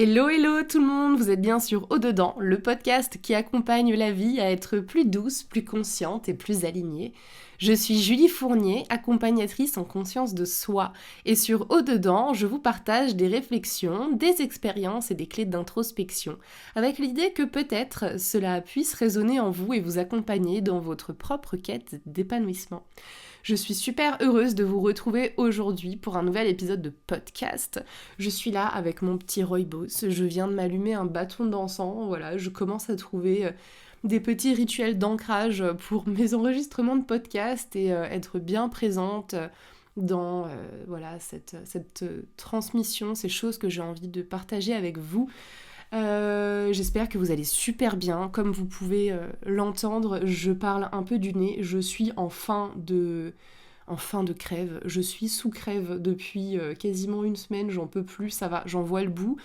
Hello hello tout le monde, vous êtes bien sur Au-dedans, le podcast qui accompagne la vie à être plus douce, plus consciente et plus alignée. Je suis Julie Fournier, accompagnatrice en conscience de soi. Et sur Au-dedans, je vous partage des réflexions, des expériences et des clés d'introspection, avec l'idée que peut-être cela puisse résonner en vous et vous accompagner dans votre propre quête d'épanouissement. Je suis super heureuse de vous retrouver aujourd'hui pour un nouvel épisode de podcast. Je suis là avec mon petit rooibos, je viens de m'allumer un bâton d'encens, voilà, je commence à trouver des petits rituels d'ancrage pour mes enregistrements de podcast et être bien présente dans voilà, cette transmission, ces choses que j'ai envie de partager avec vous. J'espère que vous allez super bien. Comme vous pouvez l'entendre, je parle un peu du nez. Je suis en fin de crève. Je suis sous crève depuis quasiment une semaine. J'en peux plus, ça va, j'en vois le bout.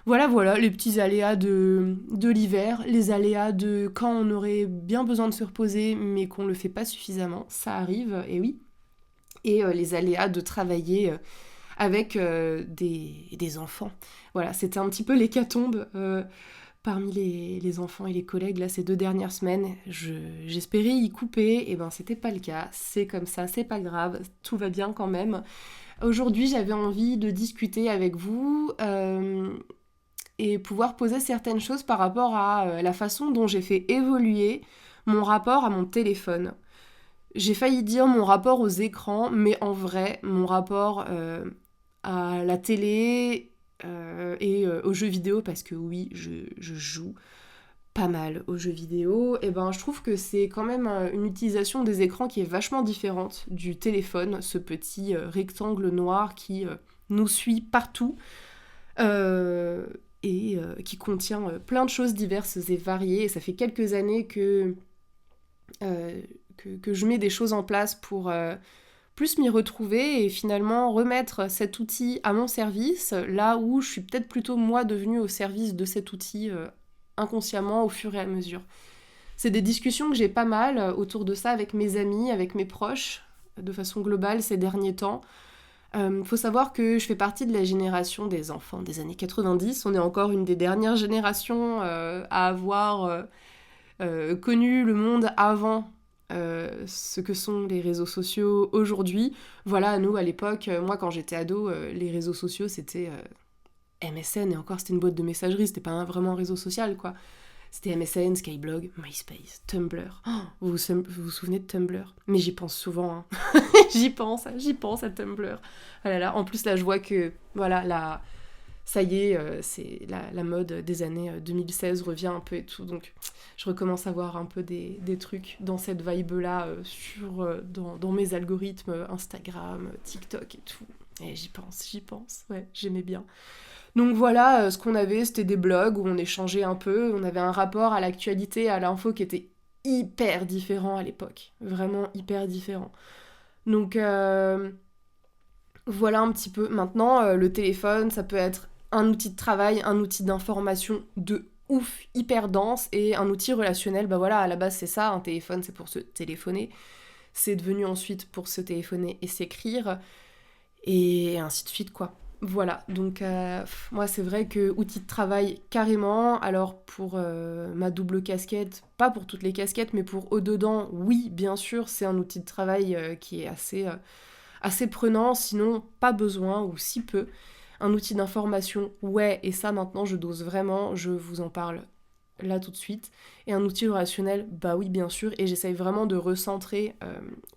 Voilà, les petits aléas de l'hiver, les aléas de quand on aurait bien besoin de se reposer, mais qu'on le fait pas suffisamment. Ça arrive, et oui. Et les aléas de travailler avec des enfants. Voilà, c'était un petit peu l'hécatombe parmi les enfants et les collègues là ces 2 dernières semaines. J'espérais y couper, et ben c'était pas le cas. C'est comme ça, c'est pas grave, tout va bien quand même. Aujourd'hui, j'avais envie de discuter avec vous et pouvoir poser certaines choses par rapport à la façon dont j'ai fait évoluer mon rapport à mon téléphone. J'ai failli dire mon rapport aux écrans, mais en vrai, mon rapport à la télé et aux jeux vidéo, parce que oui, je joue pas mal aux jeux vidéo, et ben je trouve que c'est quand même une utilisation des écrans qui est vachement différente du téléphone, ce petit rectangle noir qui nous suit partout et qui contient plein de choses diverses et variées. Et ça fait quelques années que je mets des choses en place pour plus m'y retrouver et finalement remettre cet outil à mon service, là où je suis peut-être plutôt moi devenue au service de cet outil inconsciemment au fur et à mesure. C'est des discussions que j'ai pas mal autour de ça avec mes amis, avec mes proches, de façon globale ces derniers temps. Faut savoir que je fais partie de la génération des enfants des années 90. On est encore une des dernières générations à avoir connu le monde avant ce que sont les réseaux sociaux aujourd'hui. Voilà, nous, à l'époque, moi, quand j'étais ado, les réseaux sociaux, c'était MSN, et encore, c'était une boîte de messagerie, c'était pas vraiment un réseau social, quoi. C'était MSN, Skyblog, MySpace, Tumblr. Oh, vous souvenez de Tumblr? Mais j'y pense souvent, hein. J'y pense à Tumblr. Ah là là, en plus, là, je vois que, voilà, ça y est, c'est la mode des années 2016 revient un peu et tout, donc je recommence à voir un peu des trucs dans cette vibe-là dans mes algorithmes Instagram, TikTok et tout. Et j'y pense, ouais, j'aimais bien. Donc voilà, ce qu'on avait, c'était des blogs où on échangeait un peu, on avait un rapport à l'actualité, à l'info qui était hyper différent à l'époque, vraiment hyper différent. Donc voilà un petit peu. Maintenant, le téléphone, ça peut être un outil de travail, un outil d'information de ouf, hyper dense, et un outil relationnel, bah voilà, à la base c'est ça, un téléphone c'est pour se téléphoner, c'est devenu ensuite pour se téléphoner et s'écrire, et ainsi de suite quoi. Voilà, donc moi c'est vrai que outil de travail carrément, alors pour ma double casquette, pas pour toutes les casquettes, mais pour au-dedans, oui bien sûr, c'est un outil de travail qui est assez prenant, sinon pas besoin ou si peu. Un outil d'information, ouais, et ça maintenant je dose vraiment, je vous en parle là tout de suite. Et un outil relationnel, bah oui bien sûr, et j'essaye vraiment de recentrer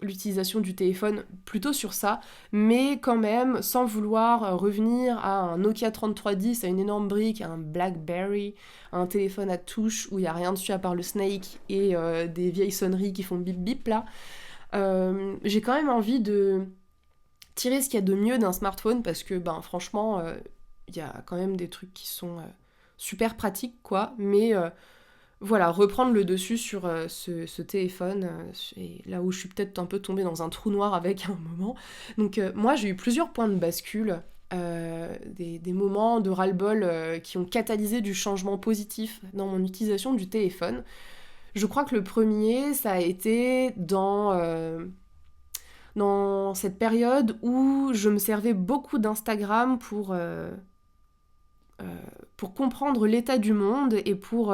l'utilisation du téléphone plutôt sur ça, mais quand même sans vouloir revenir à un Nokia 3310, à une énorme brique, à un BlackBerry, à un téléphone à touche où il n'y a rien dessus à part le Snake et des vieilles sonneries qui font bip bip là. J'ai quand même envie de tirer ce qu'il y a de mieux d'un smartphone parce que ben franchement il y a quand même des trucs qui sont super pratiques quoi, mais voilà, reprendre le dessus sur ce téléphone, et là où je suis peut-être un peu tombée dans un trou noir avec un moment. Donc moi j'ai eu plusieurs points de bascule, des moments de ras-le-bol qui ont catalysé du changement positif dans mon utilisation du téléphone. Je crois que le premier ça a été dans cette période où je me servais beaucoup d'Instagram pour comprendre l'état du monde et pour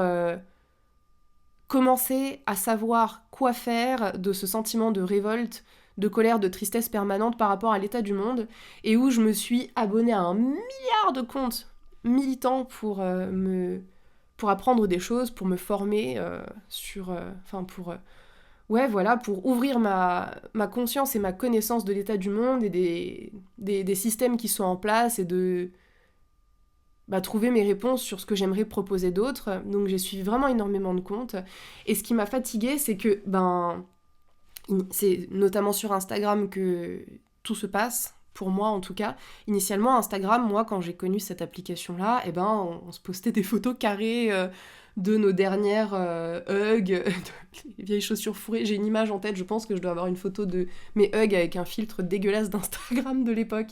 commencer à savoir quoi faire de ce sentiment de révolte, de colère, de tristesse permanente par rapport à l'état du monde, et où je me suis abonnée à un milliard de comptes militants pour apprendre des choses, pour me former pour ouvrir ma conscience et ma connaissance de l'état du monde et des systèmes qui sont en place et de trouver mes réponses sur ce que j'aimerais proposer d'autres. Donc j'ai suivi vraiment énormément de comptes. Et ce qui m'a fatiguée, c'est que, c'est notamment sur Instagram que tout se passe, pour moi en tout cas. Initialement, Instagram, moi, quand j'ai connu cette application-là, on se postait des photos carrées de nos dernières Ugg, les vieilles chaussures fourrées. J'ai une image en tête, je pense que je dois avoir une photo de mes Ugg avec un filtre dégueulasse d'Instagram de l'époque.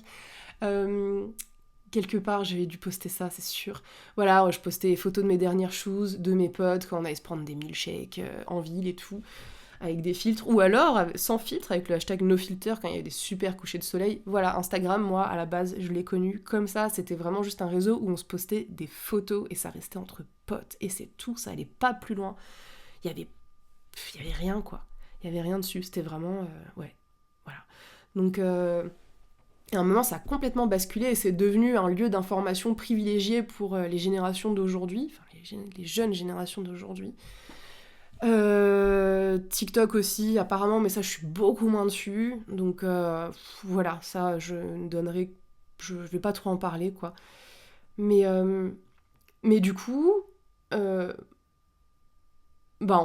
Quelque part, j'avais dû poster ça, c'est sûr. Voilà, je postais les photos de mes dernières shoes, de mes potes, quand on allait se prendre des milkshakes en ville et tout, avec des filtres. Ou alors, sans filtre, avec le hashtag NoFilter, quand il y avait des super couchers de soleil. Voilà, Instagram, moi, à la base, je l'ai connu comme ça. C'était vraiment juste un réseau où on se postait des photos et ça restait entre potes. Et c'est tout, ça allait pas plus loin. Il y avait rien, quoi. Il y avait rien dessus, c'était vraiment... voilà. Donc... Et à un moment, ça a complètement basculé et c'est devenu un lieu d'information privilégié pour les générations d'aujourd'hui, enfin les jeunes générations d'aujourd'hui. TikTok aussi, apparemment, mais ça, je suis beaucoup moins dessus. Donc voilà, ça, je vais pas trop en parler, quoi. Mais du coup, en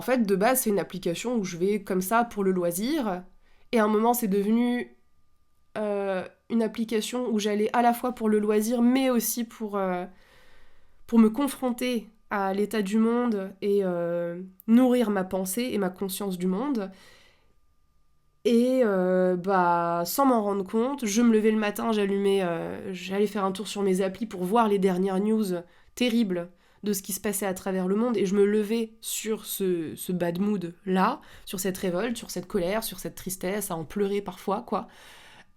fait, de base, c'est une application où je vais comme ça pour le loisir. Et à un moment, c'est devenu... une application où j'allais à la fois pour le loisir, mais aussi pour me confronter à l'état du monde et nourrir ma pensée et ma conscience du monde. Et sans m'en rendre compte, je me levais le matin, j'allais faire un tour sur mes applis pour voir les dernières news terribles de ce qui se passait à travers le monde, et je me levais sur ce bad mood là, sur cette révolte, sur cette colère, sur cette tristesse, à en pleurer parfois, quoi.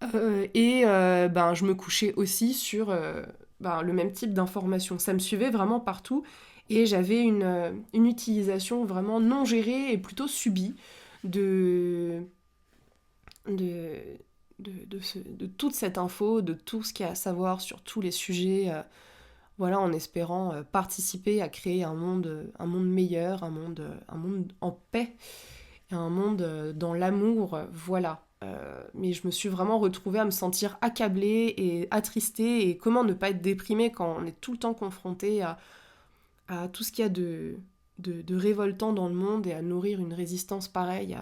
Je me couchais aussi sur le même type d'informations. Ça me suivait vraiment partout et j'avais une utilisation vraiment non gérée et plutôt subie de toute cette info, de tout ce qu'il y a à savoir sur tous les sujets, en espérant participer à créer un monde meilleur, un monde en paix, un monde dans l'amour, voilà. Mais je me suis vraiment retrouvée à me sentir accablée et attristée, et comment ne pas être déprimée quand on est tout le temps confronté à tout ce qu'il y a de révoltant dans le monde et à nourrir une résistance pareille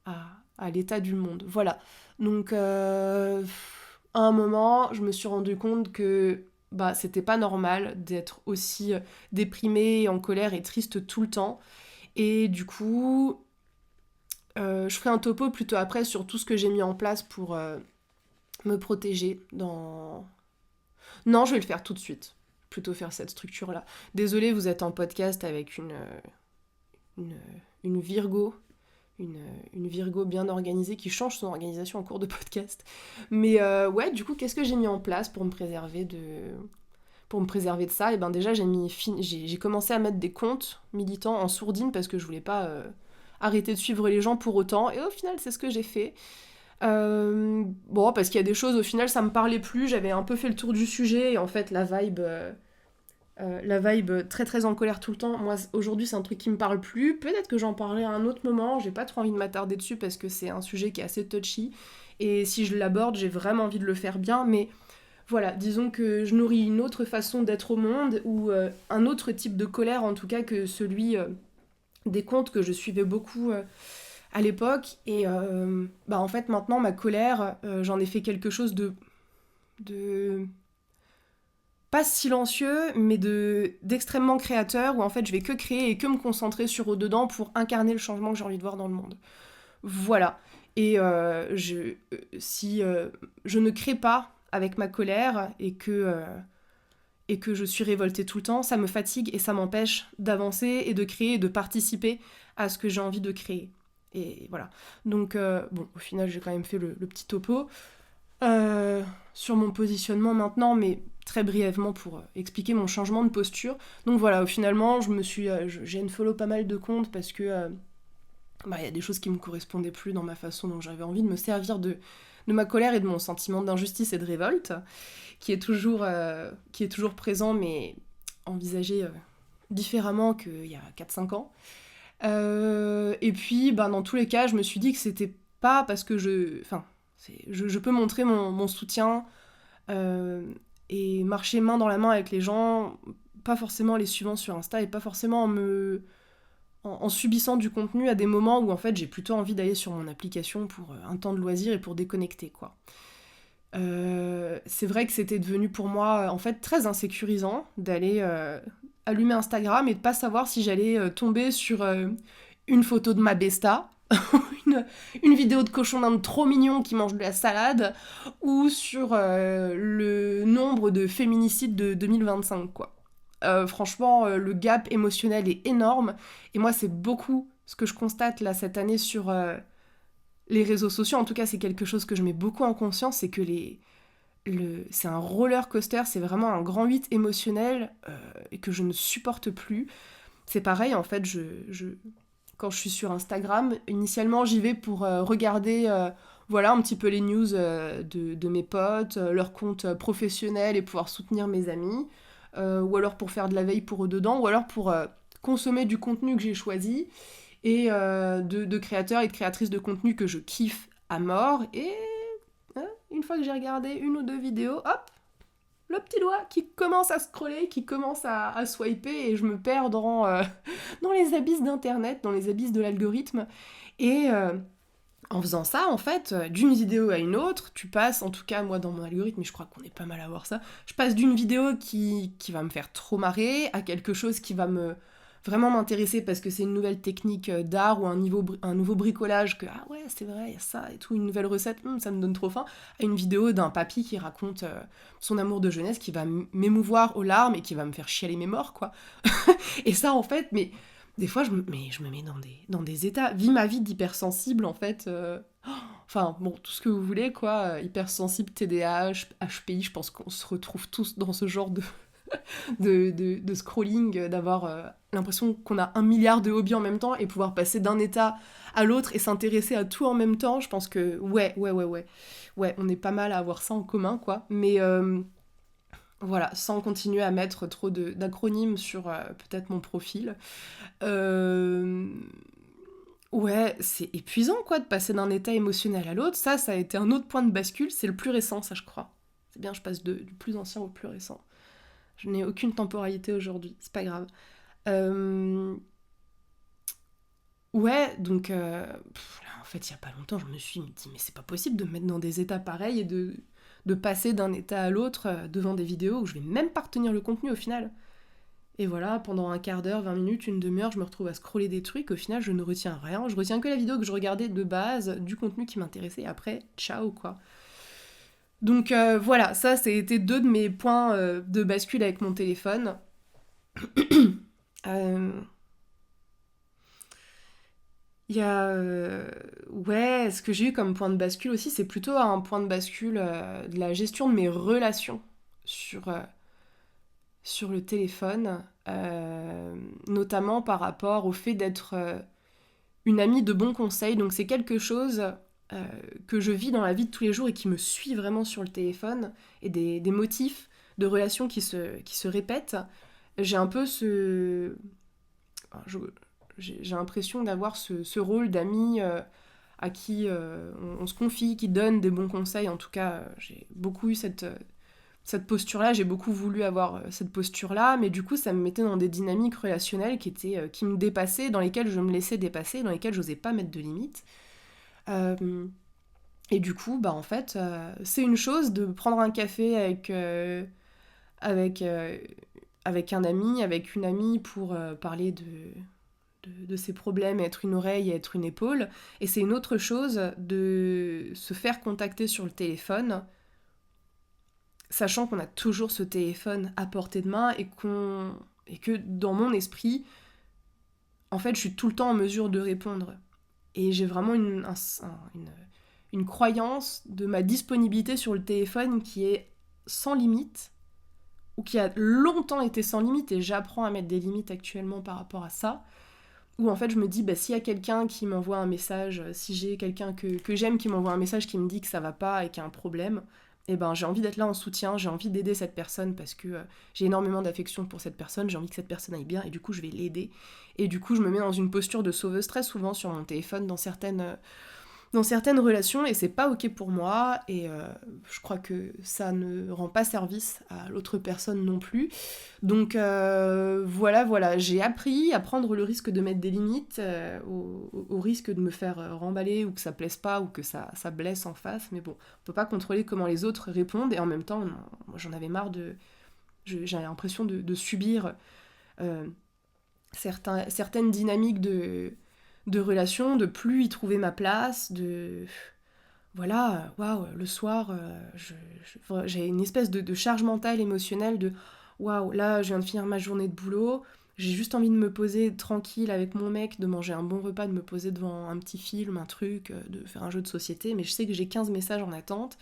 à l'état du monde. Voilà. Donc à un moment, je me suis rendu compte que c'était pas normal d'être aussi déprimée, en colère et triste tout le temps. Et du coup... je ferai un topo plutôt après sur tout ce que j'ai mis en place pour me protéger dans... Non, je vais le faire tout de suite. Plutôt faire cette structure-là. Désolée, vous êtes en podcast avec une Virgo. Une Virgo bien organisée qui change son organisation en cours de podcast. Mais du coup, qu'est-ce que j'ai mis en place pour me préserver de ça? Et déjà, j'ai commencé à mettre des comptes militants en sourdine parce que je voulais pas... arrêter de suivre les gens pour autant, et au final c'est ce que j'ai fait. Parce qu'il y a des choses, au final ça me parlait plus, j'avais un peu fait le tour du sujet, et en fait la vibe très très en colère tout le temps, moi aujourd'hui c'est un truc qui me parle plus. Peut-être que j'en parlerai à un autre moment, j'ai pas trop envie de m'attarder dessus parce que c'est un sujet qui est assez touchy, et si je l'aborde j'ai vraiment envie de le faire bien, mais voilà, disons que je nourris une autre façon d'être au monde, ou un autre type de colère en tout cas que celui... des comptes que je suivais beaucoup à l'époque, et en fait maintenant ma colère, j'en ai fait quelque chose de pas silencieux, mais d'extrêmement créateur, où en fait je vais que créer et que me concentrer sur au-dedans pour incarner le changement que j'ai envie de voir dans le monde. Voilà. Et si je ne crée pas avec ma colère et que je suis révoltée tout le temps, ça me fatigue et ça m'empêche d'avancer et de créer et de participer à ce que j'ai envie de créer. Et voilà. Donc, au final, j'ai quand même fait le petit topo sur mon positionnement maintenant, mais très brièvement pour expliquer mon changement de posture. Donc voilà, finalement, j'ai unfollow pas mal de comptes parce que y a des choses qui me correspondaient plus dans ma façon dont j'avais envie de me servir de ma colère et de mon sentiment d'injustice et de révolte, qui est toujours présent, mais envisagé différemment qu'il y a 4-5 ans. Et puis, dans tous les cas, je me suis dit que c'était pas parce que je peux montrer mon soutien et marcher main dans la main avec les gens, pas forcément les suivant sur Insta et pas forcément en subissant du contenu à des moments où en fait j'ai plutôt envie d'aller sur mon application pour un temps de loisir et pour déconnecter, quoi. C'est vrai que c'était devenu pour moi en fait très insécurisant d'aller allumer Instagram et de pas savoir si j'allais tomber sur une photo de ma besta, une vidéo de cochon d'Inde trop mignon qui mange de la salade, ou sur le nombre de féminicides de 2025, quoi. Franchement, le gap émotionnel est énorme, et moi c'est beaucoup ce que je constate là cette année sur les réseaux sociaux. En tout cas, c'est quelque chose que je mets beaucoup en conscience, c'est que c'est un roller coaster, c'est vraiment un grand 8 émotionnel et que je ne supporte plus. C'est pareil, en fait, quand je suis sur Instagram, initialement j'y vais pour regarder voilà, un petit peu les news de mes potes, leurs comptes professionnels et pouvoir soutenir mes amis, ou alors pour faire de la veille pour eux dedans, ou alors pour consommer du contenu que j'ai choisi, et de créateurs et de créatrices de contenu que je kiffe à mort. Et une fois que j'ai regardé une ou deux vidéos, hop, le petit doigt qui commence à scroller, qui commence à swiper, et je me perds dans les abysses d'internet, dans les abysses de l'algorithme. Et en faisant ça, en fait, d'une vidéo à une autre, tu passes, en tout cas moi dans mon algorithme, et je crois qu'on est pas mal à voir ça, je passe d'une vidéo qui va me faire trop marrer à quelque chose qui va vraiment m'intéresser parce que c'est une nouvelle technique d'art ou un nouveau bricolage que, ah ouais, c'est vrai, il y a ça et tout, une nouvelle recette, ça me donne trop faim, à une vidéo d'un papy qui raconte son amour de jeunesse, qui va m'émouvoir aux larmes et qui va me faire chialer mes morts, quoi. Et ça, en fait, mais des fois, je me mets dans des états, vis ma vie d'hypersensible, en fait, enfin, bon, tout ce que vous voulez, quoi, hypersensible, TDAH, HPI, je pense qu'on se retrouve tous dans ce genre de scrolling, d'avoir l'impression qu'on a 1 milliard de hobbies en même temps et pouvoir passer d'un état à l'autre et s'intéresser à tout en même temps. Je pense que ouais, on est pas mal à avoir ça en commun, quoi. Mais voilà, sans continuer à mettre trop d'acronymes sur peut-être mon profil. Ouais, c'est épuisant, quoi, de passer d'un état émotionnel à l'autre. Ça a été un autre point de bascule, c'est le plus récent, ça, je crois. C'est bien, je passe du plus ancien au plus récent. Je n'ai aucune temporalité aujourd'hui, c'est pas grave. Ouais, donc là, en fait, il y a pas longtemps, je me suis dit, mais c'est pas possible de me mettre dans des états pareils et de passer d'un état à l'autre devant des vidéos où je vais même pas retenir le contenu au final. Et voilà, pendant un quart d'heure, 20 minutes, une demi-heure, je me retrouve à scroller des trucs. Au final, je ne retiens rien. Je retiens que la vidéo que je regardais de base, du contenu qui m'intéressait, et après, ciao, quoi. Donc voilà, ça été 2 de mes points de bascule avec mon téléphone. Il y a... ouais, ce que j'ai eu comme point de bascule aussi, c'est plutôt un point de bascule de la gestion de mes relations sur le téléphone, notamment par rapport au fait d'être une amie de bons conseils. Donc c'est quelque chose que je vis dans la vie de tous les jours et qui me suit vraiment sur le téléphone, et des motifs de relations qui se répètent. J'ai un peu j'ai l'impression d'avoir ce rôle d'ami à qui on se confie, qui donne des bons conseils. En tout cas, j'ai beaucoup eu cette posture-là, j'ai beaucoup voulu avoir cette posture-là, mais du coup, ça me mettait dans des dynamiques relationnelles qui me dépassaient, dans lesquelles je me laissais dépasser, dans lesquelles j'osais pas mettre de limites. Et du coup, en fait, c'est une chose de prendre un café avec un ami, avec une amie pour parler de ses problèmes, être une oreille et être une épaule. Et c'est une autre chose de se faire contacter sur le téléphone, sachant qu'on a toujours ce téléphone à portée de main et que dans mon esprit, en fait, je suis tout le temps en mesure de répondre. Et j'ai vraiment une croyance de ma disponibilité sur le téléphone qui est sans limite. ou qui a longtemps été sans limite, et j'apprends à mettre des limites actuellement par rapport à ça, où en fait je me dis, s'il y a quelqu'un qui m'envoie un message, si j'ai quelqu'un que j'aime qui m'envoie un message qui me dit que ça va pas et qu'il y a un problème, et j'ai envie d'être là en soutien, j'ai envie d'aider cette personne parce que j'ai énormément d'affection pour cette personne, j'ai envie que cette personne aille bien, et du coup je vais l'aider. Et du coup je me mets dans une posture de sauveuse très souvent sur mon téléphone dans certaines relations, et c'est pas ok pour moi, et je crois que ça ne rend pas service à l'autre personne non plus. Donc voilà, j'ai appris à prendre le risque de mettre des limites, au risque de me faire remballer, ou que ça plaise pas, ou que ça blesse en face, mais bon, on peut pas contrôler comment les autres répondent, et en même temps, moi, j'en avais marre j'ai l'impression de subir euh, certaines dynamiques de relations, de plus y trouver ma place, voilà, waouh, le soir, j'ai une espèce de charge mentale, émotionnelle, de waouh, là, je viens de finir ma journée de boulot, j'ai juste envie de me poser tranquille avec mon mec, de manger un bon repas, de me poser devant un petit film, un truc, de faire un jeu de société, mais je sais que j'ai 15 messages en attente.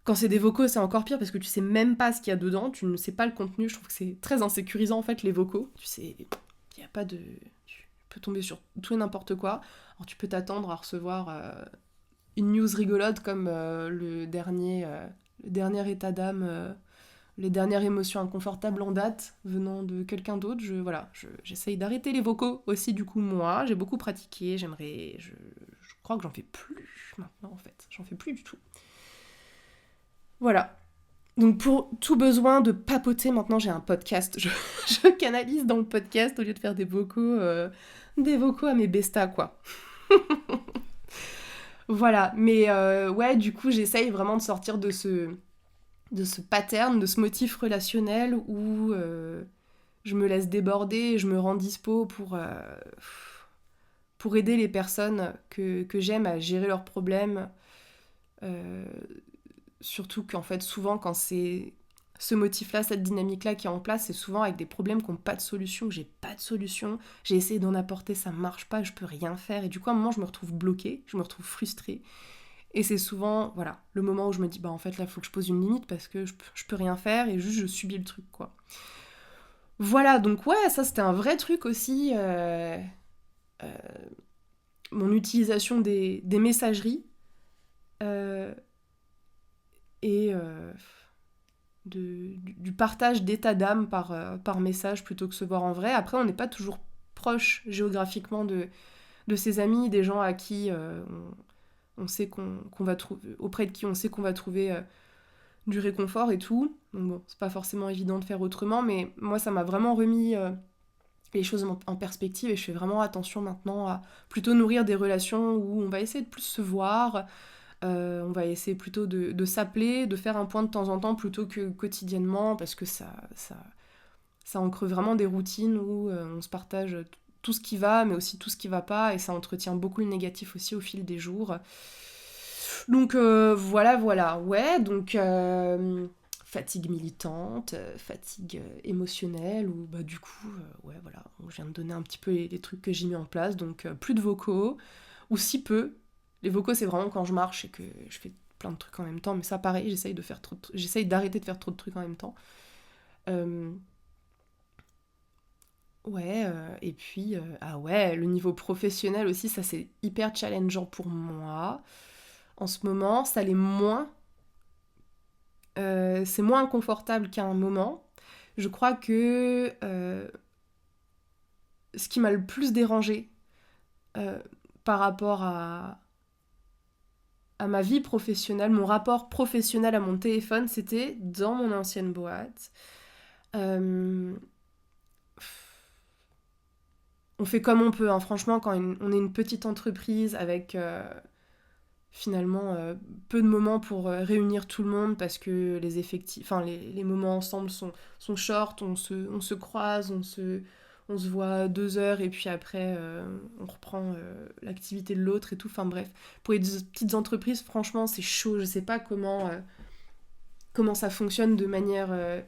Quand c'est des vocaux, c'est encore pire parce que tu sais même pas ce qu'il y a dedans, tu ne sais pas le contenu. Je trouve que c'est très insécurisant en fait, les vocaux. Tu sais, il n'y a pas de. Tu peux tomber sur tout et n'importe quoi. Alors tu peux t'attendre à recevoir une news rigolote comme le dernier état d'âme, les dernières émotions inconfortables en date venant de quelqu'un d'autre. J'essaye d'arrêter les vocaux aussi, du coup, moi. J'ai beaucoup pratiqué, je crois que j'en fais plus maintenant en fait. J'en fais plus du tout. Voilà. Donc pour tout besoin de papoter, maintenant j'ai un podcast. Je canalise dans le podcast au lieu de faire des vocaux à mes bestas, quoi. Voilà, mais ouais, du coup j'essaye vraiment de sortir de ce pattern, de ce motif relationnel où je me laisse déborder et je me rends dispo pour aider les personnes que j'aime à gérer leurs problèmes. Surtout qu'en fait, souvent, quand c'est ce motif-là, cette dynamique-là qui est en place, c'est souvent avec des problèmes qui n'ont pas de solution, que j'ai pas de solution. J'ai essayé d'en apporter, ça marche pas, je peux rien faire. Et du coup, à un moment, je me retrouve bloquée, je me retrouve frustrée. Et c'est souvent, voilà, le moment où je me dis, en fait, là, il faut que je pose une limite parce que je peux rien faire et juste je subis le truc, quoi. Voilà, donc ouais, ça, c'était un vrai truc aussi. Mon utilisation des messageries. Et du partage d'état d'âme par message plutôt que se voir en vrai. Après, on n'est pas toujours proche géographiquement de ses amis, des gens à qui on sait qu'on va trouver, auprès de qui on sait qu'on va trouver du réconfort et tout. Donc bon, c'est pas forcément évident de faire autrement, mais moi, ça m'a vraiment remis les choses en perspective, et je fais vraiment attention maintenant à plutôt nourrir des relations où on va essayer de plus se voir. On va essayer plutôt de s'appeler, de faire un point de temps en temps plutôt que quotidiennement, parce que ça ancre vraiment des routines où on se partage tout ce qui va, mais aussi tout ce qui va pas, et ça entretient beaucoup le négatif aussi au fil des jours. Donc voilà. Ouais, donc fatigue militante, fatigue émotionnelle, ou du coup, ouais, voilà, je viens de donner un petit peu les trucs que j'ai mis en place, donc plus de vocaux, ou si peu. Les vocaux, c'est vraiment quand je marche et que je fais plein de trucs en même temps, mais ça, pareil, j'essaye d'arrêter de faire trop de trucs en même temps. Ouais, et puis, ah ouais, le niveau professionnel aussi, ça c'est hyper challengeant pour moi. En ce moment, ça l'est moins. C'est moins inconfortable qu'à un moment. Je crois que ce qui m'a le plus dérangé par rapport à ma vie professionnelle, mon rapport professionnel à mon téléphone, c'était dans mon ancienne boîte. On fait comme on peut, hein. Franchement, quand on est une petite entreprise avec finalement peu de moments pour réunir tout le monde, parce que les effectifs, enfin les moments ensemble sont short, on se croise, on se voit 2 heures, et puis après on reprend l'activité de l'autre et tout. Enfin bref, pour les petites entreprises, franchement c'est chaud. Je sais pas comment ça fonctionne de manière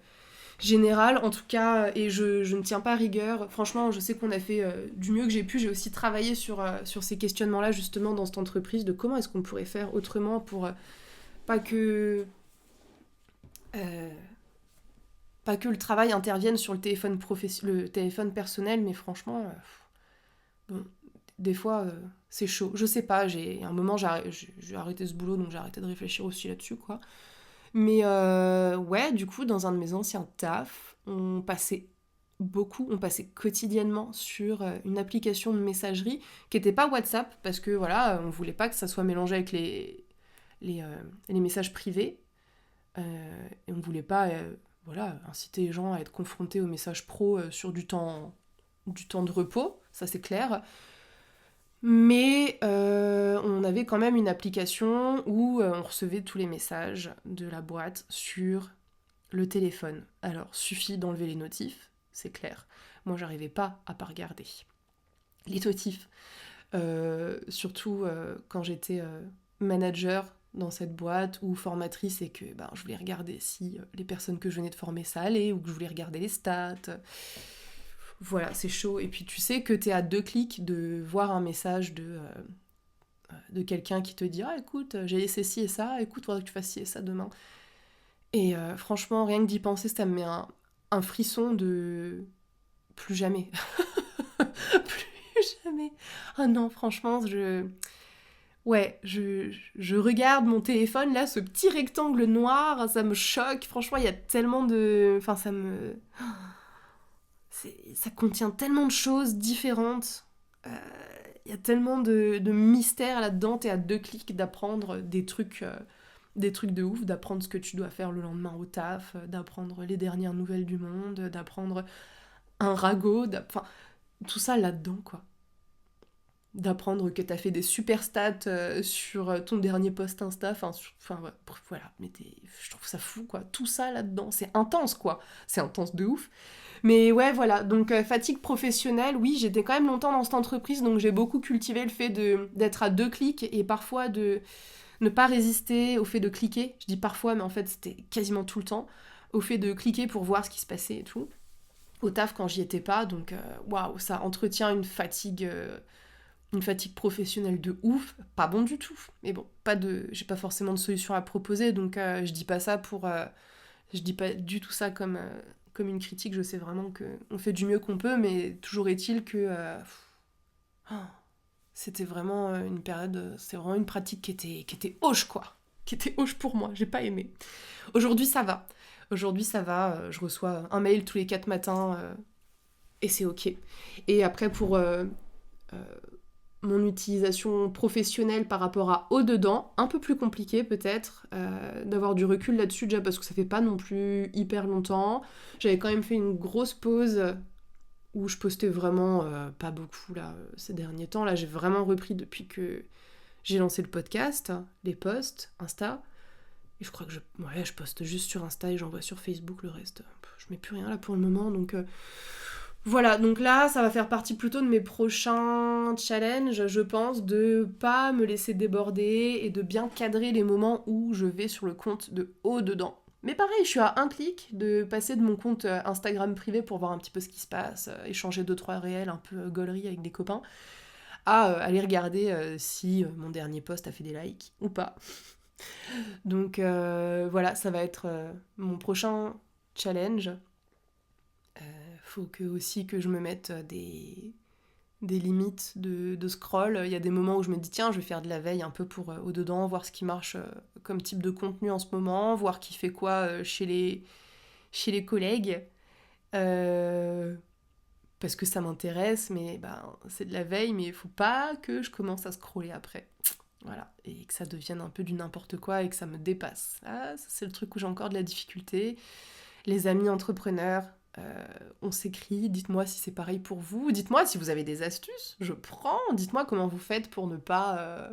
générale, en tout cas, et je ne tiens pas rigueur. Franchement, je sais qu'on a fait du mieux que j'ai pu. J'ai aussi travaillé sur ces questionnements-là, justement, dans cette entreprise, de comment est-ce qu'on pourrait faire autrement pour pas que pas que le travail intervienne sur le téléphone personnel, mais franchement, bon, des fois, c'est chaud. Je sais pas, un moment, j'ai arrêté ce boulot, donc j'ai arrêté de réfléchir aussi là-dessus, quoi. Mais ouais, du coup, dans un de mes anciens tafs, on passait quotidiennement sur une application de messagerie qui n'était pas WhatsApp, parce que voilà, on voulait pas que ça soit mélangé avec les messages privés. Et on voulait pas voilà, inciter les gens à être confrontés aux messages pro sur du temps de repos, ça c'est clair. Mais on avait quand même une application où on recevait tous les messages de la boîte sur le téléphone. Alors, suffit d'enlever les notifs, c'est clair. Moi, j'arrivais pas à pas regarder. Les notifs, surtout quand j'étais manager dans cette boîte ou formatrice et que je voulais regarder si les personnes que je venais de former ça allait ou que je voulais regarder les stats. Voilà, c'est chaud. Et puis tu sais que t'es à 2 clics de voir un message de quelqu'un qui te dit « Ah écoute, j'ai laissé ci et ça, écoute, faudrait que tu fasses ci et ça demain. » Et franchement, rien que d'y penser, ça me met un frisson de... Plus jamais. Plus jamais. Ah non, franchement, Ouais, je regarde mon téléphone, là, ce petit rectangle noir, ça me choque. Franchement, il y a tellement de... Enfin, ça contient tellement de choses différentes. Il y a tellement de mystères là-dedans. T'es à 2 clics d'apprendre des trucs de ouf, d'apprendre ce que tu dois faire le lendemain au taf, d'apprendre les dernières nouvelles du monde, d'apprendre un ragot, enfin, tout ça là-dedans, quoi. D'apprendre que t'as fait des super stats sur ton dernier post Insta, ouais, voilà, mais je trouve ça fou, quoi. Tout ça là-dedans, c'est intense, quoi. C'est intense de ouf. Mais ouais, voilà, donc fatigue professionnelle, oui, j'étais quand même longtemps dans cette entreprise, donc j'ai beaucoup cultivé le fait d'être à 2 clics et parfois de ne pas résister au fait de cliquer. Je dis parfois, mais en fait, c'était quasiment tout le temps. Au fait de cliquer pour voir ce qui se passait et tout. Au taf, quand j'y étais pas, donc waouh, ça entretient une fatigue professionnelle de ouf. Pas bon du tout. Mais bon, j'ai pas forcément de solution à proposer, donc je dis pas ça je dis pas du tout ça comme une critique. Je sais vraiment qu'on fait du mieux qu'on peut, mais toujours est-il que... c'était vraiment une période, c'était vraiment une pratique qui était hoche, quoi. Qui était hoche pour moi, j'ai pas aimé. Aujourd'hui, ça va. Je reçois un mail tous les 4 matins et c'est ok. Et après, pour mon utilisation professionnelle par rapport à au-dedans, un peu plus compliqué peut-être, d'avoir du recul là-dessus déjà parce que ça fait pas non plus hyper longtemps. J'avais quand même fait une grosse pause où je postais vraiment pas beaucoup là ces derniers temps. Là, j'ai vraiment repris depuis que j'ai lancé le podcast, les posts, Insta. Et je crois que je poste juste sur Insta et j'envoie sur Facebook le reste. Je mets plus rien là pour le moment, donc voilà. Donc là, ça va faire partie plutôt de mes prochains challenges, je pense, de pas me laisser déborder et de bien cadrer les moments où je vais sur le compte de haut dedans. Mais pareil, je suis à 1 clic de passer de mon compte Instagram privé pour voir un petit peu ce qui se passe, échanger 2-3 réels un peu gaulerie avec des copains, à aller regarder si mon dernier post a fait des likes ou pas. Donc voilà, ça va être mon prochain challenge. Faut aussi que je me mette des limites de scroll. Il y a des moments où je me dis tiens, je vais faire de la veille un peu pour au-dedans, voir ce qui marche comme type de contenu en ce moment, voir qui fait quoi chez les collègues. Parce que ça m'intéresse, mais c'est de la veille, mais il faut pas que je commence à scroller après. Voilà, et que ça devienne un peu du n'importe quoi et que ça me dépasse. Ah, ça c'est le truc où j'ai encore de la difficulté. Les amis entrepreneurs, on s'écrit, dites-moi si c'est pareil pour vous, dites-moi si vous avez des astuces, je prends, dites-moi comment vous faites pour ne pas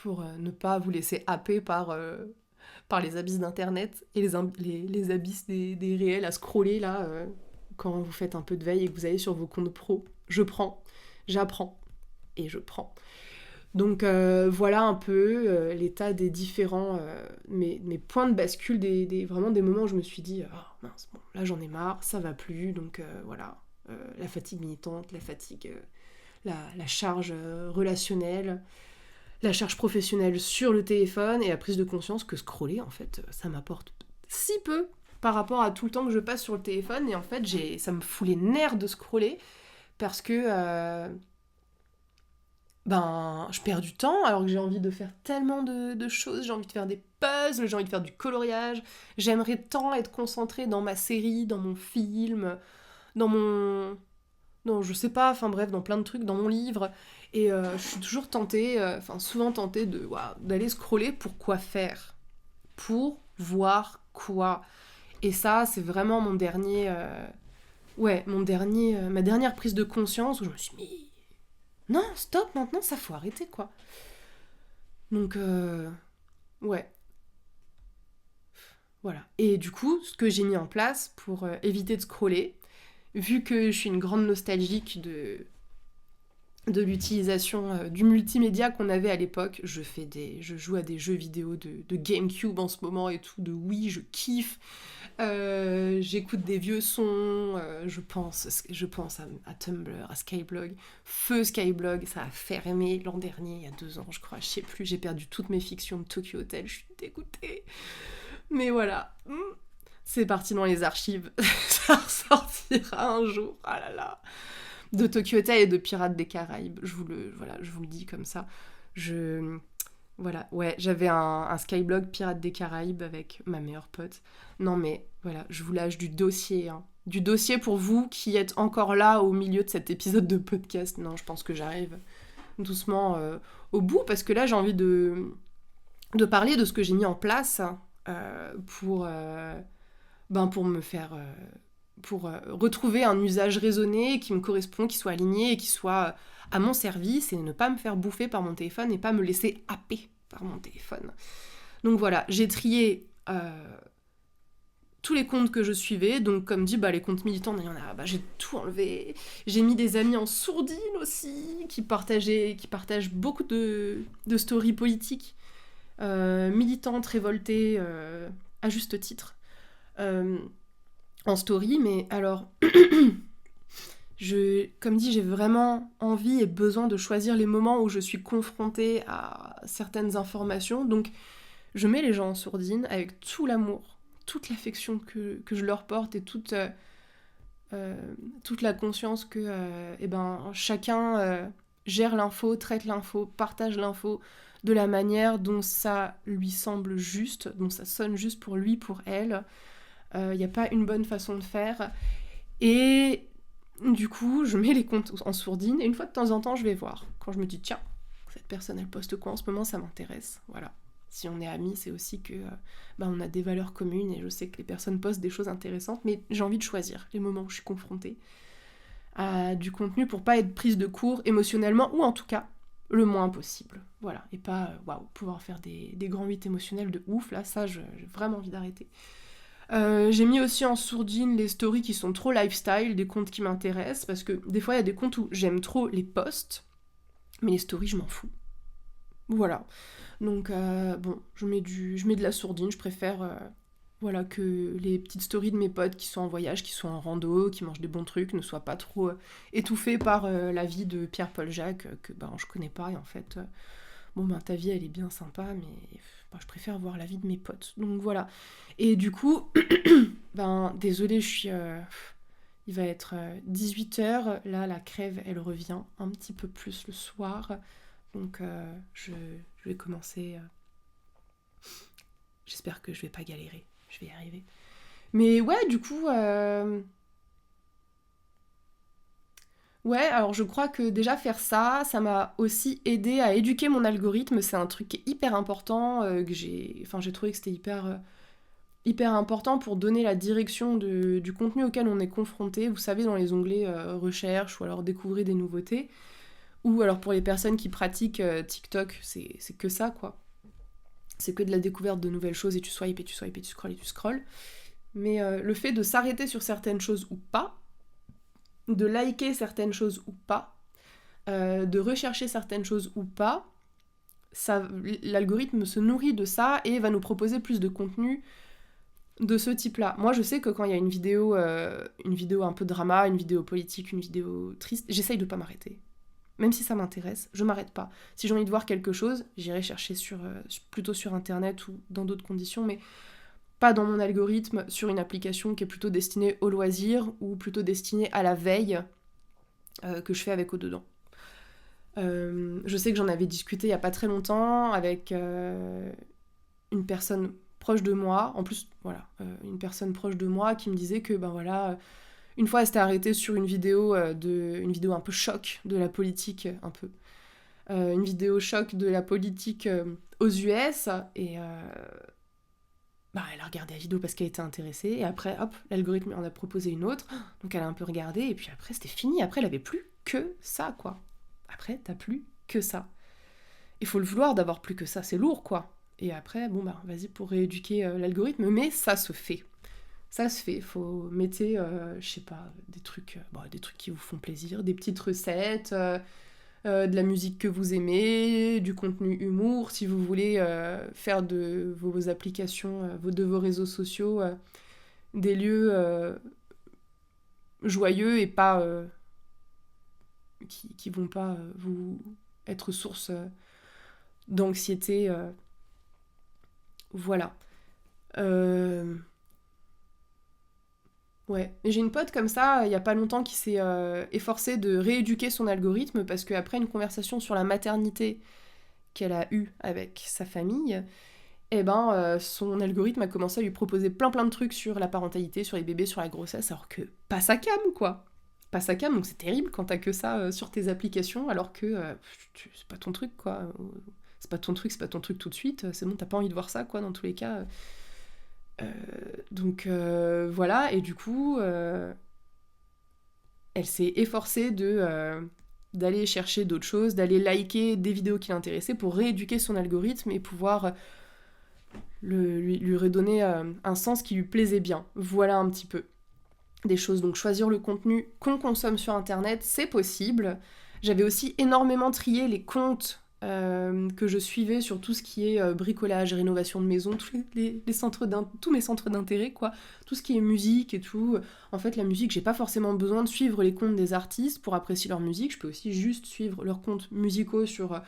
vous laisser happer par les abysses d'internet et les abysses des réels à scroller là, quand vous faites un peu de veille et que vous allez sur vos comptes pro. Je prends, j'apprends et je prends. Donc voilà un peu l'état des différents mes points de bascule, vraiment des moments où je me suis dit oh, mince, bon, là j'en ai marre, ça va plus, donc voilà, la fatigue militante, la fatigue, la charge relationnelle, la charge professionnelle sur le téléphone et la prise de conscience que scroller en fait ça m'apporte si peu par rapport à tout le temps que je passe sur le téléphone. Et en fait, ça me fout les nerfs de scroller parce que je perds du temps alors que j'ai envie de faire tellement de choses. J'ai envie de faire des puzzles, j'ai envie de faire du coloriage. J'aimerais tant être concentrée dans ma série, dans mon film, dans mon... Non, je sais pas, enfin bref, dans plein de trucs, dans mon livre. Et je suis toujours tentée, souvent tentée d'aller scroller pour quoi faire. Pour voir quoi. Et ça, c'est vraiment mon dernier... ma dernière prise de conscience où je me suis dit, non, stop, maintenant, ça faut arrêter, quoi. Donc, ouais. Voilà. Et du coup, ce que j'ai mis en place pour éviter de scroller, vu que je suis une grande nostalgique de l'utilisation du multimédia qu'on avait à l'époque, je joue à des jeux vidéo de GameCube en ce moment et tout, de Wii, je kiffe. J'écoute des vieux sons, je pense à Tumblr, à Skyblog. Feu Skyblog, ça a fermé l'an dernier, il y a 2 ans, je crois, je sais plus, j'ai perdu toutes mes fictions de Tokyo Hotel, je suis dégoûtée. Mais voilà, c'est parti dans les archives, ça ressortira un jour, ah là là. De Tokyo Hotel et de Pirates des Caraïbes, je vous le dis comme ça. Voilà, ouais, j'avais un Skyblog Pirates des Caraïbes avec ma meilleure pote. Non mais, voilà, je vous lâche du dossier, hein. Du dossier pour vous qui êtes encore là au milieu de cet épisode de podcast. Non, je pense que j'arrive doucement au bout, parce que là, j'ai envie de parler de ce que j'ai mis en place pour me faire... pour retrouver un usage raisonné qui me correspond, qui soit aligné et qui soit à mon service, et ne pas me faire bouffer par mon téléphone et pas me laisser happer par mon téléphone. Donc voilà, j'ai trié tous les comptes que je suivais, donc comme dit, les comptes militants, il y en a, j'ai tout enlevé. J'ai mis des amis en sourdine aussi, qui partagent beaucoup de stories politiques, militantes, révoltées, à juste titre. En story, mais alors, comme dit, j'ai vraiment envie et besoin de choisir les moments où je suis confrontée à certaines informations, donc je mets les gens en sourdine avec tout l'amour, toute l'affection que je leur porte et toute la conscience que chacun gère l'info, traite l'info, partage l'info de la manière dont ça lui semble juste, dont ça sonne juste pour lui, pour elle. Il n'y a pas une bonne façon de faire. Et du coup, je mets les comptes en sourdine, et une fois de temps en temps, je vais voir. Quand je me dis, tiens, cette personne, elle poste quoi en ce moment, ça m'intéresse. Voilà. Si on est amis, c'est aussi que on a des valeurs communes, et je sais que les personnes postent des choses intéressantes, mais j'ai envie de choisir les moments où je suis confrontée à du contenu pour pas être prise de court émotionnellement, ou en tout cas, le moins possible. Voilà. Et pas, pouvoir faire des grands 8 émotionnels de ouf, là, ça, j'ai vraiment envie d'arrêter. J'ai mis aussi en sourdine les stories qui sont trop lifestyle, des comptes qui m'intéressent, parce que des fois il y a des comptes où j'aime trop les posts, mais les stories je m'en fous. Voilà. Donc je mets de la sourdine, je préfère que les petites stories de mes potes qui sont en voyage, qui sont en rando, qui mangent des bons trucs, ne soient pas trop étouffées par la vie de Pierre-Paul Jacques, que je connais pas, et en fait... ta vie elle est bien sympa, mais je préfère voir la vie de mes potes. Donc voilà. Et du coup, désolée, il va être 18h. Là, la crève, elle revient un petit peu plus le soir. Donc je vais commencer. J'espère que je vais pas galérer. Je vais y arriver. Mais ouais, du coup... Ouais, alors je crois que déjà faire ça m'a aussi aidé à éduquer mon algorithme. C'est un truc qui est hyper important, j'ai trouvé que c'était hyper important pour donner la direction du contenu auquel on est confronté. Vous savez, dans les onglets recherche, ou alors découvrir des nouveautés. Ou alors pour les personnes qui pratiquent TikTok, c'est que ça, quoi. C'est que de la découverte de nouvelles choses, et tu swipes, et tu swipes, et tu scrolles, et tu scrolles. Mais le fait de s'arrêter sur certaines choses ou pas, de liker certaines choses ou pas, de rechercher certaines choses ou pas, l'algorithme se nourrit de ça et va nous proposer plus de contenu de ce type-là. Moi, je sais que quand il y a une vidéo un peu drama, une vidéo politique, une vidéo triste, j'essaye de pas m'arrêter. Même si ça m'intéresse, je m'arrête pas. Si j'ai envie de voir quelque chose, j'irai chercher plutôt sur internet ou dans d'autres conditions, mais pas dans mon algorithme sur une application qui est plutôt destinée au loisir ou plutôt destinée à la veille que je fais avec Au-dedans. Je sais que j'en avais discuté il y a pas très longtemps avec une personne proche de moi, en plus, voilà, une personne proche de moi qui me disait que, ben voilà, une fois elle s'était arrêtée sur une vidéo un peu choc de la politique, un peu. Une vidéo choc de la politique aux US, et elle a regardé la vidéo parce qu'elle était intéressée, et après, hop, l'algorithme en a proposé une autre, donc elle a un peu regardé, et puis après, c'était fini, après, elle avait plus que ça, quoi. Après, t'as plus que ça. Il faut le vouloir d'avoir plus que ça, c'est lourd, quoi. Et après, vas-y pour rééduquer l'algorithme, mais ça se fait. Ça se fait, faut mettre, je sais pas, des trucs qui vous font plaisir, des petites recettes, de la musique que vous aimez, du contenu humour, si vous voulez faire de vos applications, de vos réseaux sociaux, des lieux joyeux et pas qui vont pas vous être source d'anxiété. Voilà. Ouais, mais j'ai une pote comme ça, il y a pas longtemps, qui s'est efforcée de rééduquer son algorithme parce qu'après une conversation sur la maternité qu'elle a eue avec sa famille, son algorithme a commencé à lui proposer plein de trucs sur la parentalité, sur les bébés, sur la grossesse, alors que pas sa cam, quoi. Pas sa cam, donc c'est terrible quand t'as que ça sur tes applications, alors que c'est pas ton truc, quoi. C'est pas ton truc tout de suite, c'est bon, t'as pas envie de voir ça, quoi, dans tous les cas. Donc voilà, et du coup, elle s'est efforcée d'aller chercher d'autres choses, d'aller liker des vidéos qui l'intéressaient pour rééduquer son algorithme et pouvoir lui redonner un sens qui lui plaisait bien. Voilà un petit peu des choses. Donc choisir le contenu qu'on consomme sur Internet, c'est possible. J'avais aussi énormément trié les comptes que je suivais sur tout ce qui est bricolage, rénovation de maison, tous mes centres d'intérêt, quoi. Tout ce qui est musique et tout. En fait, la musique, j'ai pas forcément besoin de suivre les comptes des artistes pour apprécier leur musique. Je peux aussi juste suivre leurs comptes musicaux sur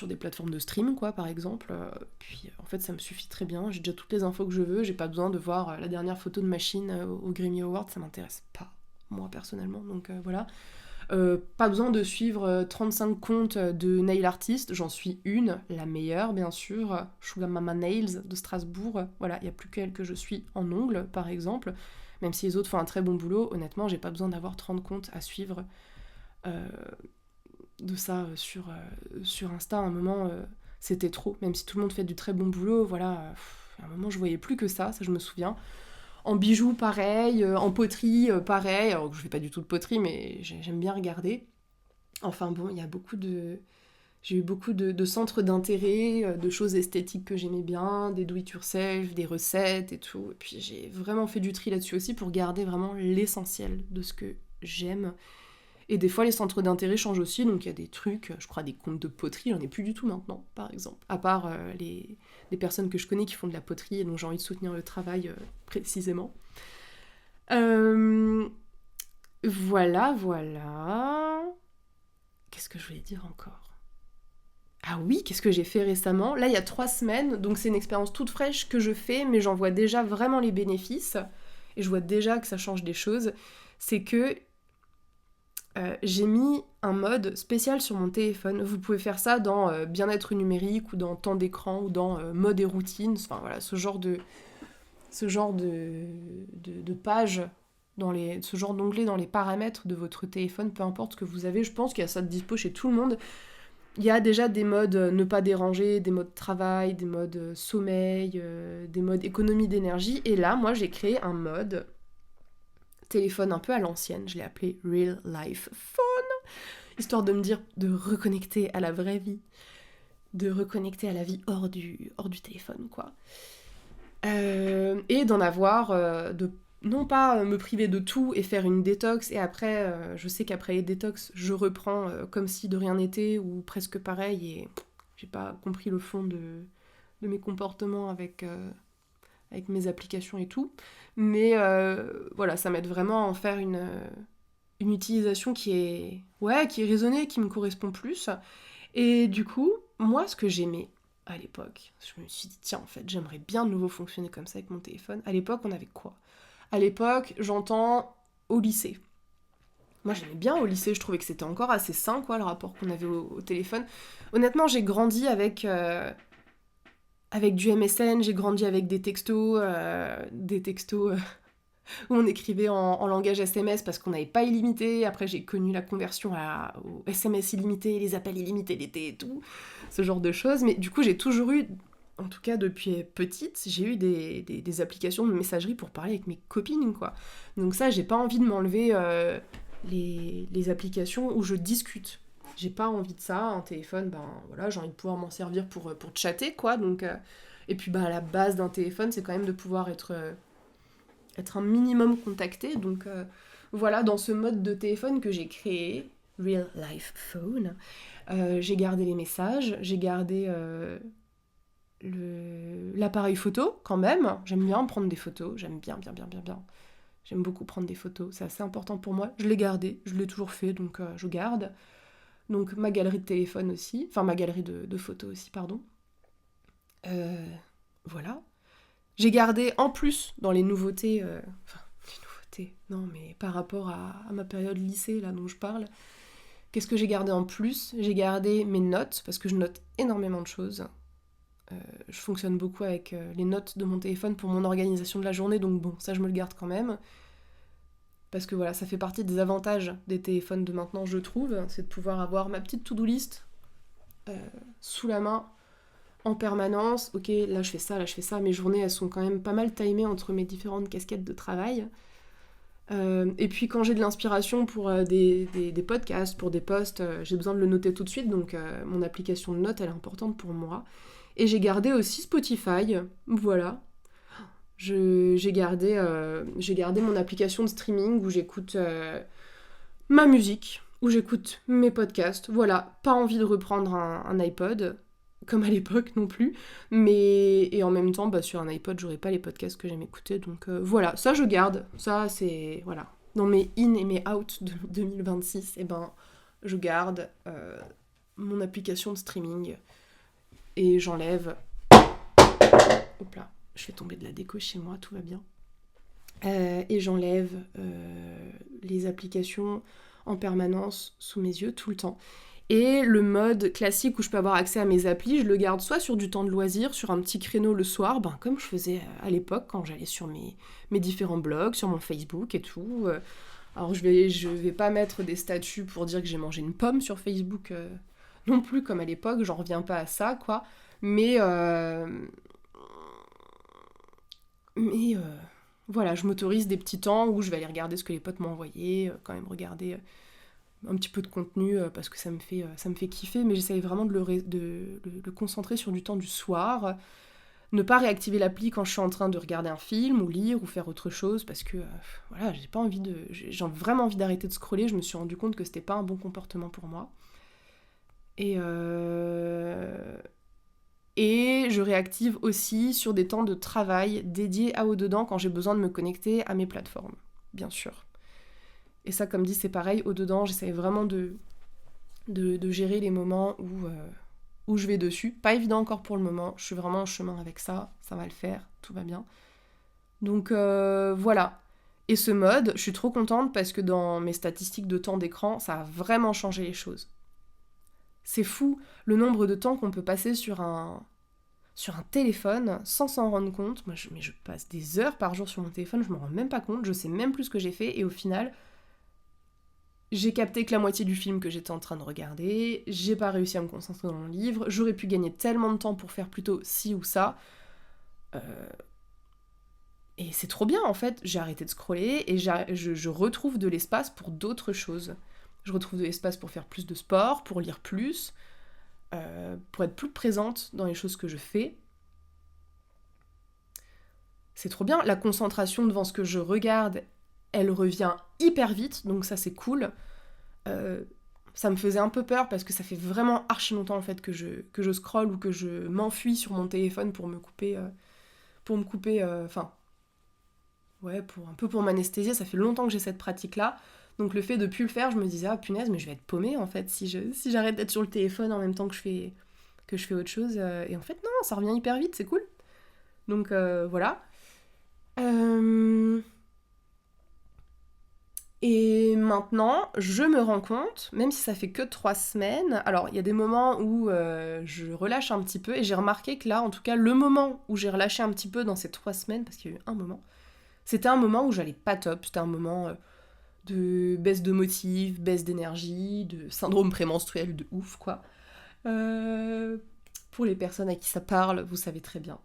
des plateformes de stream, quoi, par exemple. Puis, en fait, ça me suffit très bien. J'ai déjà toutes les infos que je veux. J'ai pas besoin de voir la dernière photo de machine au Grammy Awards. Ça m'intéresse pas, moi, personnellement. Donc, voilà. Pas besoin de suivre 35 comptes de nail artistes, j'en suis une, la meilleure bien sûr, Sugar Mama Nails de Strasbourg, voilà, il n'y a plus qu'elle que je suis en ongles par exemple, même si les autres font un très bon boulot, honnêtement j'ai pas besoin d'avoir 30 comptes à suivre de ça sur Insta, à un moment c'était trop, même si tout le monde fait du très bon boulot, voilà, à un moment je voyais plus que ça je me souviens. En bijoux, pareil, en poterie, pareil. Alors que je fais pas du tout de poterie, mais j'aime bien regarder. Enfin bon, j'ai eu beaucoup de centres d'intérêt, de choses esthétiques que j'aimais bien, des do-it-yourself, des recettes et tout. Et puis j'ai vraiment fait du tri là-dessus aussi pour garder vraiment l'essentiel de ce que j'aime. Et des fois, les centres d'intérêt changent aussi, donc il y a des trucs, je crois des comptes de poterie, j'en ai plus du tout maintenant, par exemple. À part les personnes que je connais qui font de la poterie et dont j'ai envie de soutenir le travail précisément. Voilà. Qu'est-ce que je voulais dire encore ? Ah oui, qu'est-ce que j'ai fait récemment ? Là, il y a 3 semaines, donc c'est une expérience toute fraîche que je fais, mais j'en vois déjà vraiment les bénéfices, et je vois déjà que ça change des choses. C'est que j'ai mis un mode spécial sur mon téléphone. Vous pouvez faire ça dans bien-être numérique ou dans temps d'écran ou dans mode et routine. Enfin voilà, ce genre de page, ce genre d'onglet dans les paramètres de votre téléphone, peu importe ce que vous avez. Je pense qu'il y a ça de dispo chez tout le monde. Il y a déjà des modes ne pas déranger, des modes travail, des modes sommeil, des modes économie d'énergie. Et là, moi, j'ai créé un mode téléphone un peu à l'ancienne, je l'ai appelé Real Life Phone, histoire de me dire de reconnecter à la vraie vie, de reconnecter à la vie hors du téléphone, quoi. Et d'en avoir, de non pas me priver de tout et faire une détox, et après, je sais qu'après les détox, je reprends comme si de rien n'était, ou presque pareil, et j'ai pas compris le fond de mes comportements avec mes applications et tout. Mais voilà, ça m'aide vraiment à en faire une utilisation qui est raisonnée, qui me correspond plus. Et du coup, moi, ce que j'aimais à l'époque. Je me suis dit, tiens, en fait, j'aimerais bien de nouveau fonctionner comme ça avec mon téléphone. À l'époque, on avait quoi ? À l'époque, j'entends au lycée. Moi, j'aimais bien au lycée, je trouvais que c'était encore assez sain, quoi, le rapport qu'on avait au téléphone. Honnêtement, j'ai grandi avec du MSN, j'ai grandi avec des textos où on écrivait en langage SMS parce qu'on n'avait pas illimité. Après, j'ai connu la conversion au SMS illimité, les appels illimités l'été et tout, ce genre de choses. Mais du coup, j'ai toujours eu, en tout cas depuis petite, j'ai eu des applications de messagerie pour parler avec mes copines, quoi. Donc ça, j'ai pas envie de m'enlever les applications où je discute. J'ai pas envie de ça. Un téléphone, ben voilà, j'ai envie de pouvoir m'en servir pour chatter, quoi. Donc, et puis, ben, la base d'un téléphone, c'est quand même de pouvoir être un minimum contacté. Donc voilà, dans ce mode de téléphone que j'ai créé, Real Life Phone, j'ai gardé les messages, j'ai gardé l'appareil photo quand même. J'aime bien prendre des photos, j'aime bien. J'aime beaucoup prendre des photos, c'est assez important pour moi. Je l'ai gardé, je l'ai toujours fait, donc je garde. Donc ma galerie de téléphone aussi, enfin ma galerie de photos aussi, pardon. Voilà. J'ai gardé en plus dans les nouveautés, non mais par rapport à ma période lycée là dont je parle, qu'est-ce que j'ai gardé en plus ? J'ai gardé mes notes, parce que je note énormément de choses. Je fonctionne beaucoup avec les notes de mon téléphone pour mon organisation de la journée, donc bon, ça je me le garde quand même. Parce que voilà, ça fait partie des avantages des téléphones de maintenant, je trouve, c'est de pouvoir avoir ma petite to-do list sous la main, en permanence. Ok, là je fais ça, mes journées elles sont quand même pas mal timées entre mes différentes casquettes de travail. Et puis quand j'ai de l'inspiration pour des podcasts, pour des posts, j'ai besoin de le noter tout de suite, donc mon application de notes elle est importante pour moi. Et j'ai gardé aussi Spotify, voilà. J'ai gardé mon application de streaming où j'écoute ma musique, où j'écoute mes podcasts. Voilà, pas envie de reprendre un iPod, comme à l'époque non plus, et en même temps, bah, sur un iPod, j'aurais pas les podcasts que j'aime écouter, donc voilà, ça je garde, ça c'est, voilà, dans mes in et mes out de 2026, et ben, je garde mon application de streaming, et j'enlève, hop là, je fais tomber de la déco chez moi, tout va bien, et j'enlève les applications en permanence sous mes yeux, tout le temps. Et le mode classique où je peux avoir accès à mes applis, je le garde soit sur du temps de loisir, sur un petit créneau le soir, ben, comme je faisais à l'époque quand j'allais sur mes différents blogs, sur mon Facebook et tout. Alors je vais pas mettre des statuts pour dire que j'ai mangé une pomme sur Facebook non plus comme à l'époque, j'en reviens pas à ça, quoi. Mais voilà, je m'autorise des petits temps où je vais aller regarder ce que les potes m'ont envoyé, quand même regarder un petit peu de contenu parce que ça me fait kiffer, mais j'essaye vraiment de le concentrer sur du temps du soir. Ne pas réactiver l'appli quand je suis en train de regarder un film ou lire ou faire autre chose parce que voilà, j'ai vraiment envie d'arrêter de scroller. Je me suis rendu compte que c'était pas un bon comportement pour moi. Et je réactive aussi sur des temps de travail dédiés à au-dedans quand j'ai besoin de me connecter à mes plateformes, bien sûr. Et ça, comme dit, c'est pareil, au-dedans, j'essaie vraiment de gérer les moments où je vais dessus. Pas évident encore pour le moment, je suis vraiment en chemin avec ça, ça va le faire, tout va bien. Donc voilà. Et ce mode, je suis trop contente parce que dans mes statistiques de temps d'écran, ça a vraiment changé les choses. C'est fou le nombre de temps qu'on peut passer sur un téléphone sans s'en rendre compte. Moi, je passe des heures par jour sur mon téléphone, je me rends même pas compte, je sais même plus ce que j'ai fait, et au final, j'ai capté que la moitié du film que j'étais en train de regarder, j'ai pas réussi à me concentrer dans mon livre, j'aurais pu gagner tellement de temps pour faire plutôt ci ou ça. Et c'est trop bien en fait, j'ai arrêté de scroller et je retrouve de l'espace pour d'autres choses. Je retrouve de l'espace pour faire plus de sport, pour lire plus, pour être plus présente dans les choses que je fais. C'est trop bien, la concentration devant ce que je regarde, elle revient hyper vite, donc ça c'est cool. Ça me faisait un peu peur parce que ça fait vraiment archi longtemps en fait que je scrolle ou que je m'enfuis sur mon téléphone pour me couper, pour m'anesthésier. Ça fait longtemps que j'ai cette pratique-là, donc le fait de plus le faire, je me disais ah punaise, mais je vais être paumée en fait si j'arrête d'être sur le téléphone en même temps que que je fais autre chose. Et en fait, non, ça revient hyper vite, c'est cool. Donc voilà. Et maintenant, je me rends compte, même si ça fait que 3 semaines, alors il y a des moments où je relâche un petit peu, et j'ai remarqué que là, en tout cas, le moment où j'ai relâché un petit peu dans ces 3 semaines, parce qu'il y a eu un moment, c'était un moment où j'allais pas top, c'était un moment de baisse de motif, baisse d'énergie, de syndrome prémenstruel de ouf, quoi. Pour les personnes à qui ça parle, vous savez très bien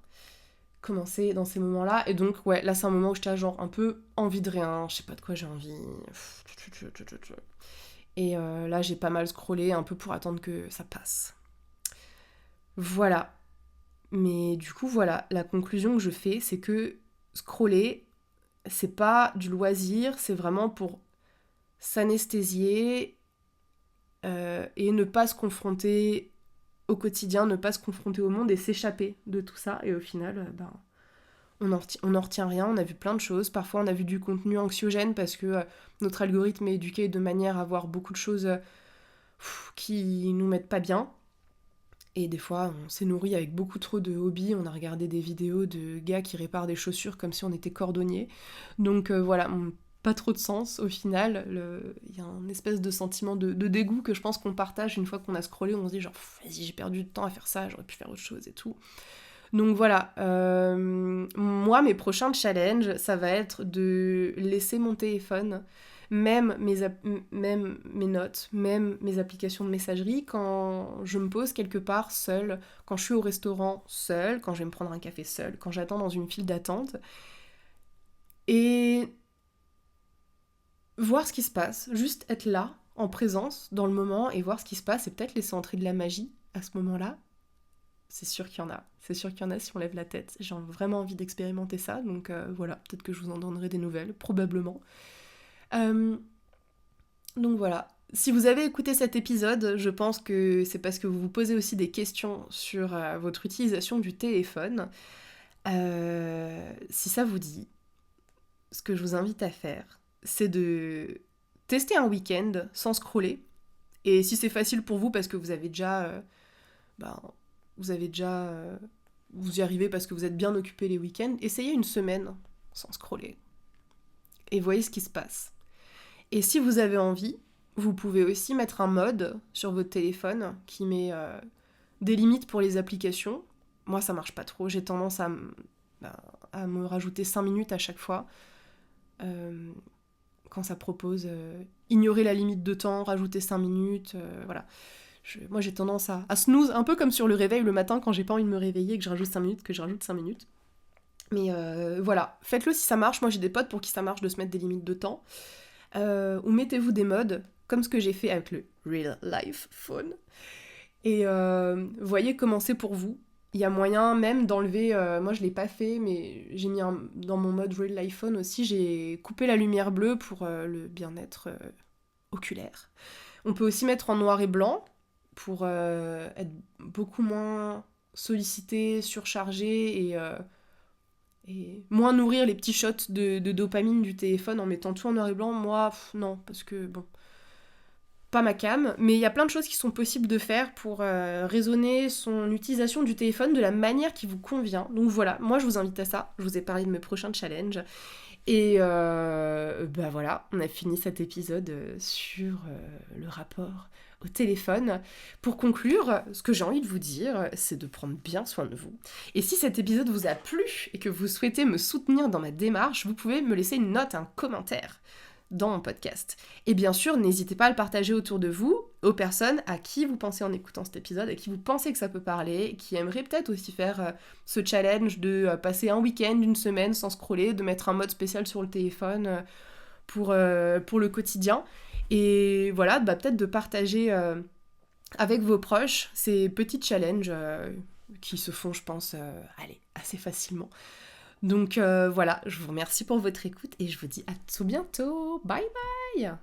comment c'est dans ces moments-là. Et donc, ouais, là, c'est un moment où j'étais genre un peu envie de rien, je sais pas de quoi j'ai envie. Et là, j'ai pas mal scrollé un peu pour attendre que ça passe. Voilà. Mais du coup, voilà, la conclusion que je fais, c'est que scroller, c'est pas du loisir, c'est vraiment pour s'anesthésier et ne pas se confronter au quotidien, ne pas se confronter au monde et s'échapper de tout ça. Et au final, on n'en retient rien, on a vu plein de choses. Parfois, on a vu du contenu anxiogène parce que notre algorithme est éduqué de manière à voir beaucoup de choses qui nous mettent pas bien. Et des fois, on s'est nourri avec beaucoup trop de hobbies. On a regardé des vidéos de gars qui réparent des chaussures comme si on était cordonnier. Donc voilà, pas trop de sens au final. Il y a un espèce de sentiment de dégoût que je pense qu'on partage une fois qu'on a scrollé. On se dit genre, vas-y, j'ai perdu du temps à faire ça, j'aurais pu faire autre chose et tout. Donc voilà, moi, mes prochains challenges, ça va être de laisser mon téléphone, même mes notes, même mes applications de messagerie, quand je me pose quelque part seule, quand je suis au restaurant seule, quand je vais me prendre un café seule, quand j'attends dans une file d'attente, et voir ce qui se passe, juste être là, en présence, dans le moment, et voir ce qui se passe, et peut-être laisser entrer de la magie à ce moment-là. C'est sûr qu'il y en a. C'est sûr qu'il y en a si on lève la tête. J'ai vraiment envie d'expérimenter ça, donc voilà, peut-être que je vous en donnerai des nouvelles, probablement. Donc voilà. Si vous avez écouté cet épisode, je pense que c'est parce que vous vous posez aussi des questions sur votre utilisation du téléphone. Si ça vous dit, ce que je vous invite à faire, c'est de tester un week-end sans scroller. Et si c'est facile pour vous parce que vous avez déjà... vous y arrivez parce que vous êtes bien occupé les week-ends, essayez une semaine sans scroller. Et voyez ce qui se passe. Et si vous avez envie, vous pouvez aussi mettre un mode sur votre téléphone qui met des limites pour les applications. Moi, ça marche pas trop. J'ai tendance à me rajouter 5 minutes à chaque fois. Quand ça propose ignorer la limite de temps, rajouter 5 minutes, voilà. Moi, j'ai tendance à snooze, un peu comme sur le réveil le matin, quand j'ai pas envie de me réveiller et que je rajoute 5 minutes, Mais voilà, faites-le si ça marche. Moi, j'ai des potes pour qui ça marche de se mettre des limites de temps. Ou mettez-vous des modes, comme ce que j'ai fait avec le Real Life Phone. Et voyez comment c'est pour vous. Il y a moyen même d'enlever... moi, je l'ai pas fait, mais j'ai mis dans mon mode Real Life Phone aussi, j'ai coupé la lumière bleue pour le bien-être oculaire. On peut aussi mettre en noir et blanc, pour être beaucoup moins sollicité, surchargé et moins nourrir les petits shots de dopamine du téléphone en mettant tout en noir et blanc. Moi, non, parce que bon, pas ma cam, mais il y a plein de choses qui sont possibles de faire pour raisonner son utilisation du téléphone de la manière qui vous convient. Donc voilà, moi je vous invite à ça. Je vous ai parlé de mes prochains challenges. Et voilà, on a fini cet épisode sur le rapport au téléphone. Pour conclure, ce que j'ai envie de vous dire, c'est de prendre bien soin de vous. Et si cet épisode vous a plu et que vous souhaitez me soutenir dans ma démarche, vous pouvez me laisser une note, un commentaire dans mon podcast. Et bien sûr, n'hésitez pas à le partager autour de vous, aux personnes à qui vous pensez en écoutant cet épisode, à qui vous pensez que ça peut parler, qui aimeraient peut-être aussi faire ce challenge de passer un week-end, une semaine sans scroller, de mettre un mode spécial sur le téléphone pour le quotidien. Et voilà, peut-être de partager avec vos proches ces petits challenges qui se font, je pense, assez facilement. Donc voilà, je vous remercie pour votre écoute et je vous dis à tout bientôt. Bye bye!